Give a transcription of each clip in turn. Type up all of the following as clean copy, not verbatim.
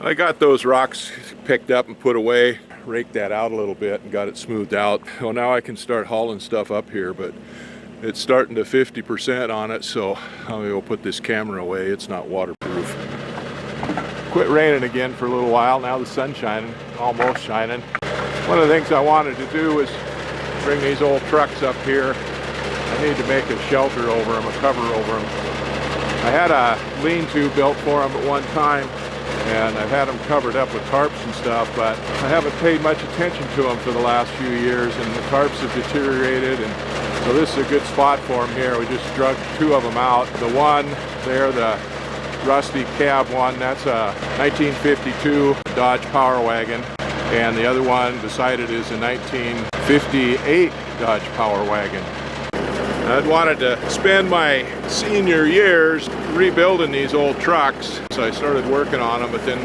I got those rocks picked up and put away, raked that out a little bit and got it smoothed out. Well, now I can start hauling stuff up here, but it's starting to 50% on it, so I'm gonna put this camera away. It's not waterproof. Quit raining again for a little while. Now the sun's shining, almost shining. One of the things I wanted to do was bring these old trucks up here. I need to make a shelter over them, a cover over them. I had a lean-to built for them at one time, and I've had them covered up with tarps and stuff, but I haven't paid much attention to them for the last few years, and the tarps have deteriorated, and so this is a good spot for them here. We just drug two of them out. The one there, the rusty cab one, that's a 1952 Dodge Power Wagon, and the other one beside it is a 1958 Dodge Power Wagon. I'd wanted to spend my senior years rebuilding these old trucks, so I started working on them, but then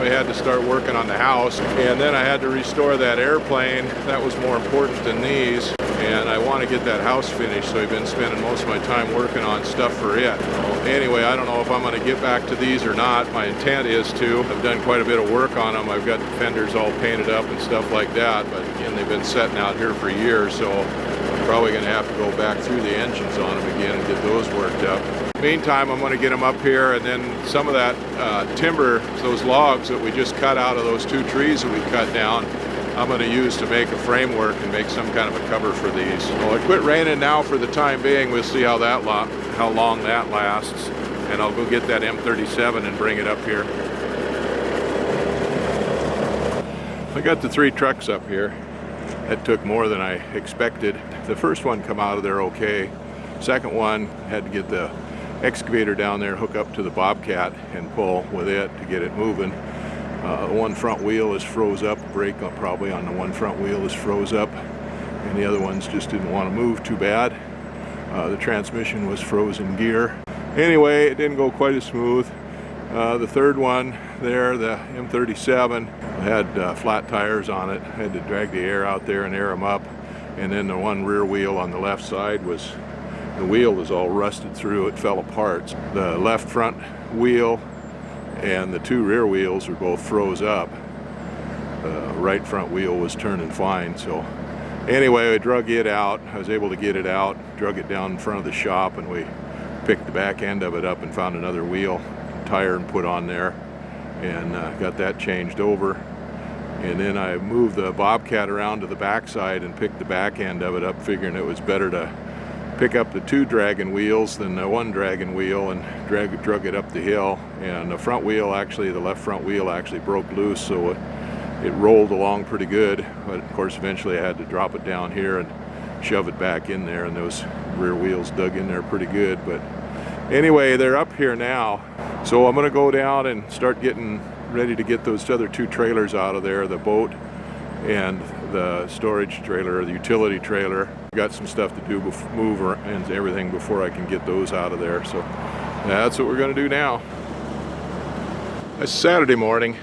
we had to start working on the house, and then I had to restore that airplane. That was more important than these, and I want to get that house finished, so I've been spending most of my time working on stuff for it. Anyway, I don't know if I'm going to get back to these or not. My intent is to. I've done quite a bit of work on them. I've got the fenders all painted up and stuff like that, but again, they've been sitting out here for years, so I'm probably going to have to go back through the engines on them again and get those worked up. Meantime, I'm going to get them up here, and then some of that timber, those logs that we just cut out of those two trees that we cut down, I'm going to use to make a framework and make some kind of a cover for these. Well, it quit raining now for the time being. We'll see how long that lasts, and I'll go get that M37 and bring it up here. I got the three trucks up here. That took more than I expected. The first one come out of there okay. Second one had to get the excavator down there, hook up to the Bobcat and pull with it to get it moving. One front wheel is froze up, brake probably on the one front wheel is froze up, and the other ones just didn't want to move too bad. The transmission was frozen gear. Anyway, it didn't go quite as smooth. The third one there, the M37, had flat tires on it. I had to drag the air out there and air them up. And then the one rear wheel on the left side the wheel was all rusted through. It fell apart. The left front wheel and the two rear wheels were both froze up. The right front wheel was turning fine. So anyway, I drug it out. I was able to get it out, drug it down in front of the shop, and we picked the back end of it up and found another wheel, tire, and put on there, and got that changed over. And then I moved the Bobcat around to the backside and picked the back end of it up, figuring it was better to pick up the two dragging wheels than the one dragging wheel, and drug it up the hill. And the front wheel, actually, the left front wheel actually broke loose, so it rolled along pretty good. But of course, eventually I had to drop it down here and shove it back in there, and those rear wheels dug in there pretty good. But anyway, they're up here now, so I'm going to go down and start getting ready to get those other two trailers out of there, the boat and the storage trailer, or the utility trailer. Got some stuff to do, move and everything before I can get those out of there. So that's what we're going to do now. It's Saturday morning,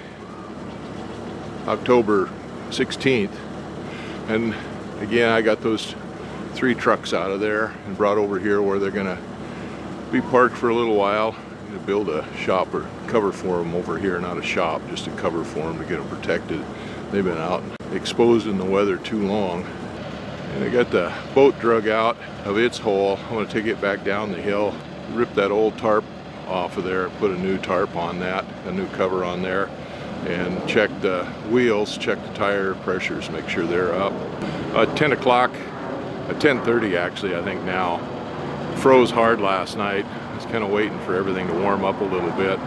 October 16th, and again I got those three trucks out of there and brought over here where they're going to be parked for a little while. I'm going to build a shop or cover for them over here, not a shop, just a cover for them to get them protected. They've been out exposed in the weather too long. And I got the boat drug out of its hole. I'm going to take it back down the hill, rip that old tarp off of there, put a new tarp on that, a new cover on there, and check the wheels, check the tire pressures, make sure they're up. 10 o'clock, 10:30 actually, I think now. Froze hard last night. I was kind of waiting for everything to warm up a little bit.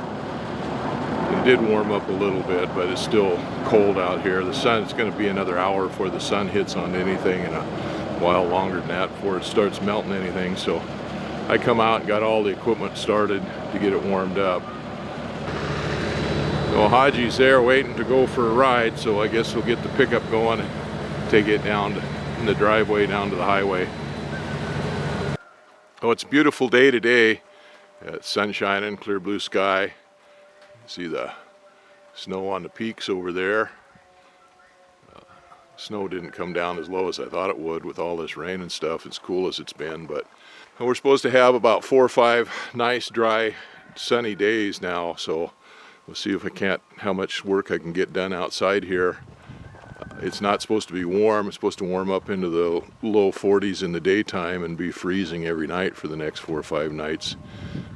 It did warm up a little bit, but it's still cold out here. The sun, it's going to be another hour before the sun hits on anything, and a while longer than that before it starts melting anything. So I come out and got all the equipment started to get it warmed up. So Haji's there waiting to go for a ride, so I guess we'll get the pickup going and take it down in the driveway down to the highway. Oh, it's a beautiful day today. Sun shining, clear blue sky. See the snow on the peaks over there. Snow didn't come down as low as I thought it would with all this rain and stuff, as cool as it's been. But we're supposed to have about 4 or 5 nice, dry, sunny days now, so We'll see if I can't, how much work I can get done outside here. It's not supposed to be warm. It's supposed to warm up into the low 40s in the daytime and be freezing every night for the next 4 or 5 nights.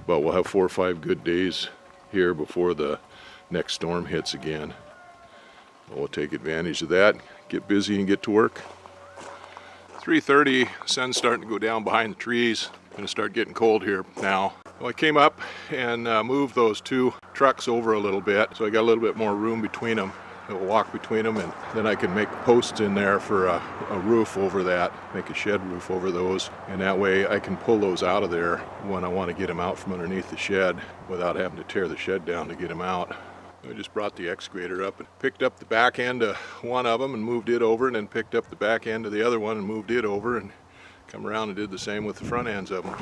But we'll have 4 or 5 good days here before the next storm hits again. We'll take advantage of that, get busy and get to work. 3:30, sun's starting to go down behind the trees. Gonna start getting cold here now. Well, I came up and moved those 2 trucks over a little bit, so I got a little bit more room between them. I'll walk between them, and then I can make posts in there for a roof over that, make a shed roof over those, and that way I can pull those out of there when I want to get them out from underneath the shed without having to tear the shed down to get them out. I just brought the excavator up and picked up the back end of one of them and moved it over, and then picked up the back end of the other one and moved it over, and come around and did the same with the front ends of them.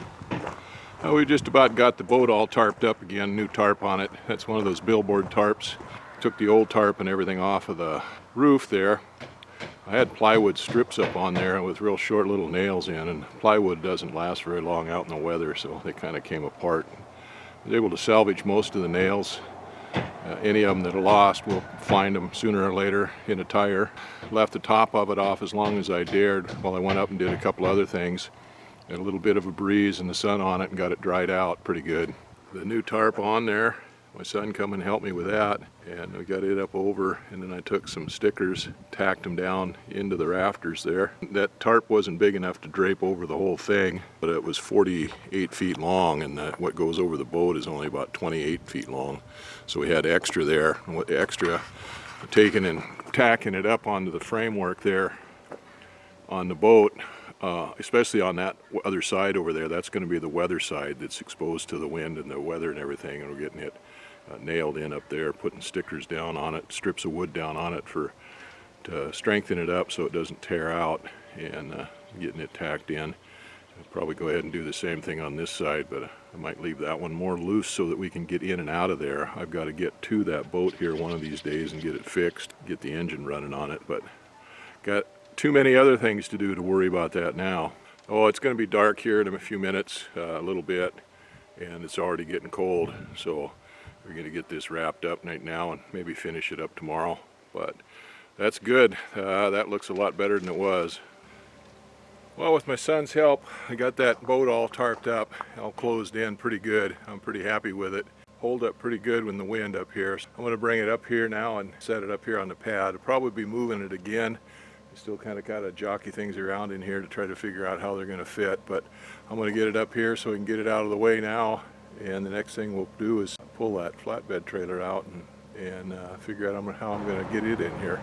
Well, we just about got the boat all tarped up again, new tarp on it. That's one of those billboard tarps. Took the old tarp and everything off of the roof there. I had plywood strips up on there with real short little nails in, and plywood doesn't last very long out in the weather, so they kind of came apart. I was able to salvage most of the nails. Any of them that are lost, we'll find them sooner or later in a tire. Left the top of it off as long as I dared while I went up and did a couple other things. Had a little bit of a breeze and the sun on it and got it dried out pretty good. The new tarp on there, my son come and helped me with that, and we got it up over, and then I took some stickers, tacked them down into the rafters there. That tarp wasn't big enough to drape over the whole thing, but it was 48 feet long, and what goes over the boat is only about 28 feet long. So we had extra there, and with the extra, taking and tacking it up onto the framework there on the boat, especially on that other side over there. That's going to be the weather side that's exposed to the wind and the weather and everything, and we're getting it nailed in up there, putting stickers down on it, strips of wood down on it to strengthen it up so it doesn't tear out, and getting it tacked in. I'll probably go ahead and do the same thing on this side, but I might leave that one more loose so that we can get in and out of there. I've got to get to that boat here one of these days and get it fixed, get the engine running on it, but got too many other things to do to worry about that now. Oh, it's going to be dark here in a few minutes, a little bit, and it's already getting cold, so we're going to get this wrapped up right now and maybe finish it up tomorrow. But that's good. That looks a lot better than it was. Well, with my son's help, I got that boat all tarped up, all closed in pretty good. I'm pretty happy with it. Hold up pretty good with the wind up here. So I'm going to bring it up here now and set it up here on the pad. I'll probably be moving it again. Still kind of got to jockey things around in here to try to figure out how they're going to fit, but I'm going to get it up here so we can get it out of the way now, and the next thing we'll do is pull that flatbed trailer out and figure out how I'm going to get it in here.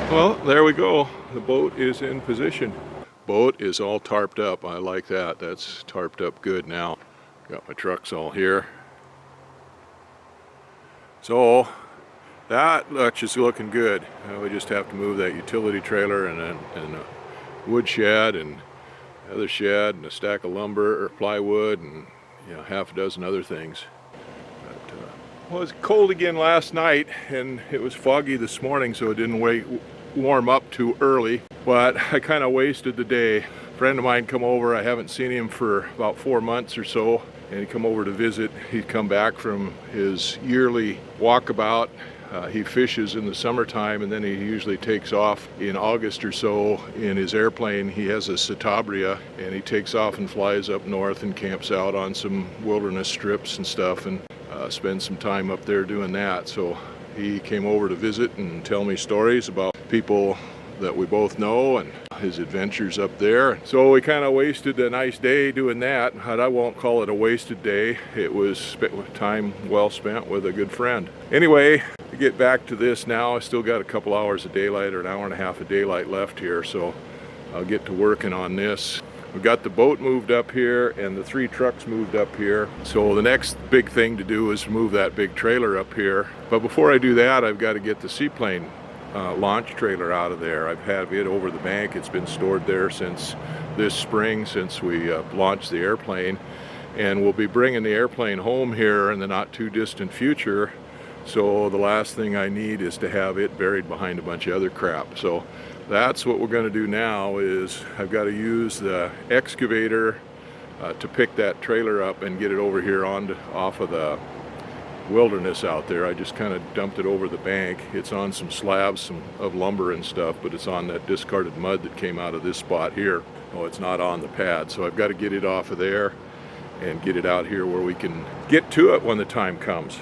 Well, there we go. The boat is in position. Boat is all tarped up. I like that. That's tarped up good now. Got my trucks all here. So that looks is looking good. We just have to move that utility trailer and a wood shed and another shed and a stack of lumber or plywood and half a dozen other things. Well, it was cold again last night and it was foggy this morning, so it didn't warm up too early, but I kind of wasted the day. A friend of mine come over. I haven't seen him for about 4 months or so, and he come over to visit. He'd come back from his yearly walkabout He fishes in the summertime, and then he usually takes off in August or so in his airplane. He has a Citabria, and he takes off and flies up north and camps out on some wilderness strips and stuff, and spends some time up there doing that. So he came over to visit and tell me stories about people that we both know and his adventures up there. So we kind of wasted a nice day doing that. I won't call it a wasted day. It was time well spent with a good friend. Anyway, to get back to this now, I still got a couple hours of daylight, or an hour and a half of daylight left here, so I'll get to working on this. We got the boat moved up here and the 3 trucks moved up here. So the next big thing to do is move that big trailer up here. But before I do that, I've got to get the seaplane launch trailer out of there. I've had it over the bank. It's been stored there since this spring, since we launched the airplane, and we'll be bringing the airplane home here in the not too distant future. So the last thing I need is to have it buried behind a bunch of other crap. So that's what we're going to do now. Is I've got to use the excavator to pick that trailer up and get it over here off of the wilderness out there. I just kind of dumped it over the bank. It's on some slabs of lumber and stuff, but it's on that discarded mud that came out of this spot here. Oh, it's not on the pad, so I've got to get it off of there and get it out here where we can get to it when the time comes.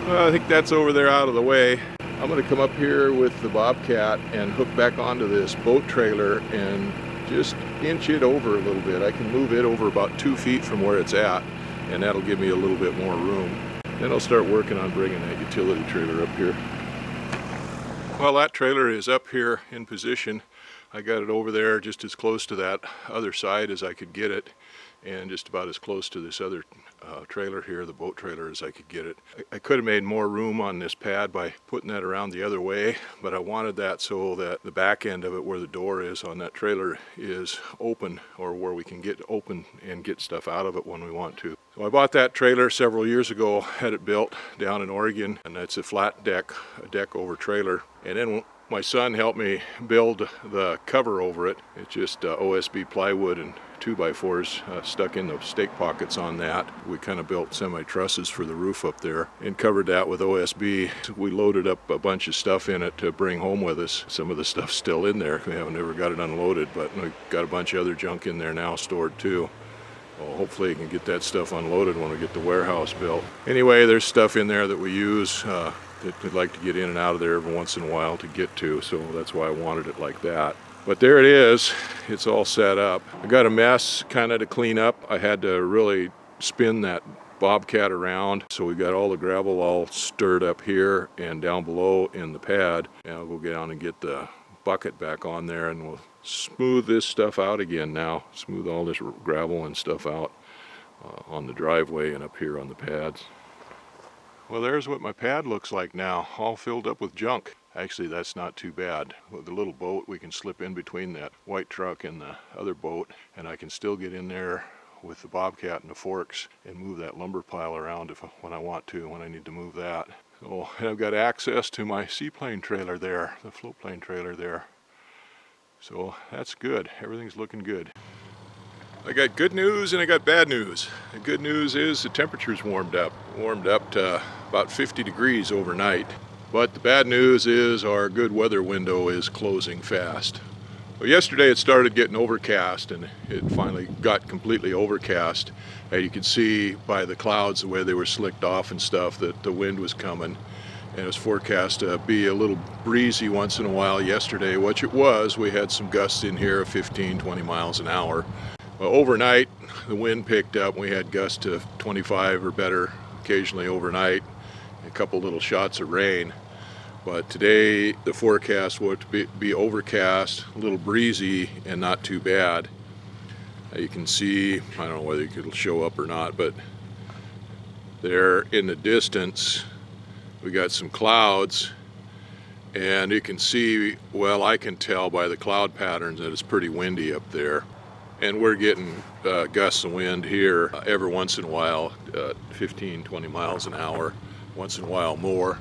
Well, I think that's over there out of the way. I'm going to come up here with the Bobcat and hook back onto this boat trailer and just inch it over a little bit. I can move it over about 2 feet from where it's at, and that'll give me a little bit more room. Then I'll start working on bringing that utility trailer up here. Well, that trailer is up here in position. I got it over there just as close to that other side as I could get it, and just about as close to this other trailer here, the boat trailer, as I could get it. I could have made more room on this pad by putting that around the other way, but I wanted that so that the back end of it, where the door is on that trailer, is open, or where we can get open and get stuff out of it when we want to. So I bought that trailer several years ago, had it built down in Oregon, and it's a flat deck, a deck over trailer. And then my son helped me build the cover over it. It's just OSB plywood and 2x4s stuck in the stake pockets on that. We kind of built semi-trusses for the roof up there and covered that with OSB. We loaded up a bunch of stuff in it to bring home with us. Some of the stuff's still in there. We haven't ever got it unloaded, but we got a bunch of other junk in there now stored too. Well, hopefully I can get that stuff unloaded when we get the warehouse built. Anyway, there's stuff in there that we use that we'd like to get in and out of there every once in a while to get to, so that's why I wanted it like that. But there it is. It's all set up. I got a mess kind of to clean up. I had to really spin that Bobcat around, so we got all the gravel all stirred up here and down below in the pad. And I'll go down and get the bucket back on there, and we'll smooth this stuff out again now. Smooth all this gravel and stuff out on the driveway and up here on the pads. Well, there's what my pad looks like now, all filled up with junk. Actually, that's not too bad. With the little boat, we can slip in between that white truck and the other boat, and I can still get in there with the Bobcat and the forks and move that lumber pile around when I want to, when I need to move that. So, and I've got access to my seaplane trailer there, the float plane trailer there. So that's good. Everything's looking good. I got good news and I got bad news. The good news is the temperature's warmed up to about 50 degrees overnight. But the bad news is our good weather window is closing fast. Well, yesterday it started getting overcast, and it finally got completely overcast. And you could see by the clouds, the way they were slicked off and stuff, that the wind was coming. And it was forecast to be a little breezy once in a while yesterday, which it was. We had some gusts in here of 15, 20 miles an hour. Well, overnight, the wind picked up. We had gusts to 25 or better occasionally overnight. A couple little shots of rain. But today the forecast would be overcast, a little breezy, and not too bad. You can see, I don't know whether it could show up or not, but there in the distance we got some clouds, and you can see, well, I can tell by the cloud patterns that it's pretty windy up there. And we're getting gusts of wind here every once in a while, 15, 20 miles an hour, once in a while more.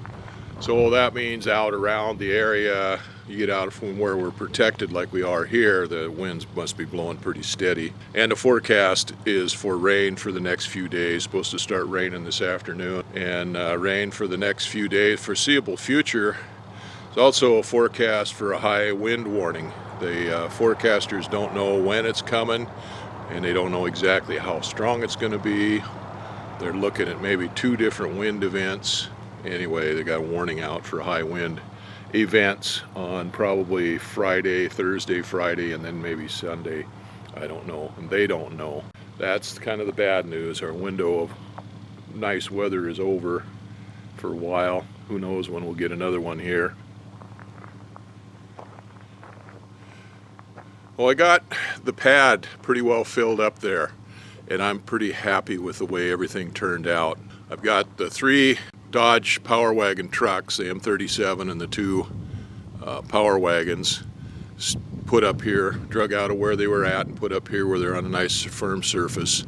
So that means out around the area, you get out from where we're protected like we are here, the winds must be blowing pretty steady. And the forecast is for rain for the next few days, supposed to start raining this afternoon, and rain for the next few days, foreseeable future. There's also a forecast for a high wind warning. The forecasters don't know when it's coming, and they don't know exactly how strong it's going to be. They're looking at maybe 2 different wind events. Anyway, they got a warning out for high wind events on probably Friday, Thursday, Friday, and then maybe Sunday. I don't know, and they don't know. That's kind of the bad news. Our window of nice weather is over for a while. Who knows when we'll get another one here. Well, I got the pad pretty well filled up there, and I'm pretty happy with the way everything turned out. I've got the 3 Dodge Power Wagon trucks, the M37 and the 2 Power Wagons, put up here, drug out of where they were at and put up here where they're on a nice firm surface.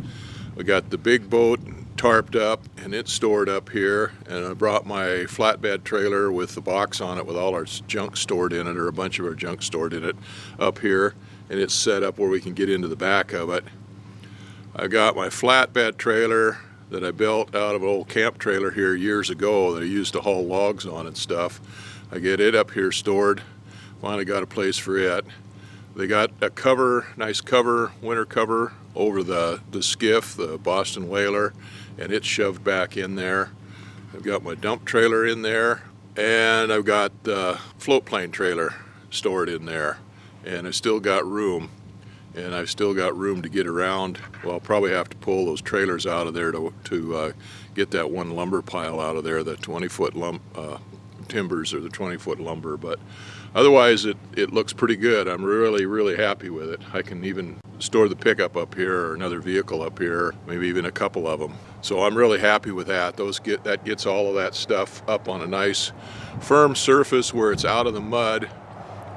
We got the big boat tarped up and it's stored up here, and I brought my flatbed trailer with the box on it with all our junk stored in it, or a bunch of our junk stored in it, up here, and it's set up where we can get into the back of it. I got my flatbed trailer that I built out of an old camp trailer here years ago that I used to haul logs on and stuff. I get it up here stored. Finally got a place for it. They got a cover, nice cover, winter cover over the skiff, the Boston Whaler, and it's shoved back in there. I've got my dump trailer in there, and I've got the float plane trailer stored in there, and I still got room. And I've still got room to get around. Well, I'll probably have to pull those trailers out of there to get that one lumber pile out of there, the 20-foot timbers or the 20-foot lumber. But otherwise, it looks pretty good. I'm really, really happy with it. I can even store the pickup up here or another vehicle up here, maybe even a couple of them. So I'm really happy with that. That gets all of that stuff up on a nice, firm surface where it's out of the mud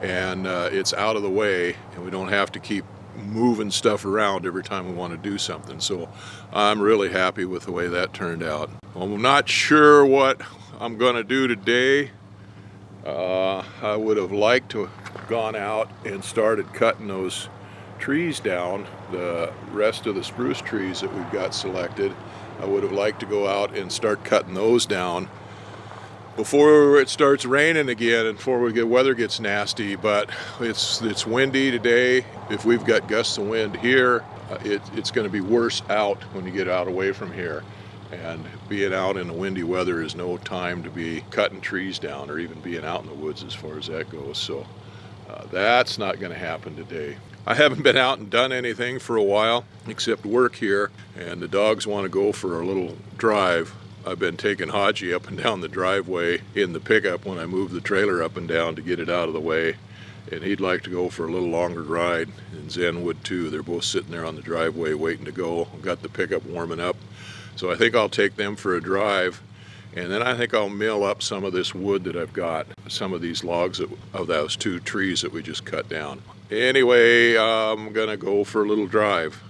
and it's out of the way, and we don't have to keep moving stuff around every time we want to do something. So I'm really happy with the way that turned out. I'm not sure what I'm going to do today. I would have liked to have gone out and started cutting those trees down, the rest of the spruce trees that we've got selected. I would have liked to go out and start cutting those down before it starts raining again and before weather gets nasty. But it's windy today. If we've got gusts of wind here, it's going to be worse out when you get out away from here. And being out in the windy weather is no time to be cutting trees down or even being out in the woods as far as that goes. So that's not going to happen today. I haven't been out and done anything for a while except work here, and the dogs want to go for a little drive. I've been taking Haji up and down the driveway in the pickup when I move the trailer up and down to get it out of the way, and he'd like to go for a little longer ride, and Zen would too. They're both sitting there on the driveway waiting to go. I've got the pickup warming up, so I think I'll take them for a drive, And then I think I'll mill up some of this wood that I've got, some of these logs of those 2 trees that we just cut down. Anyway, I'm gonna go for a little drive.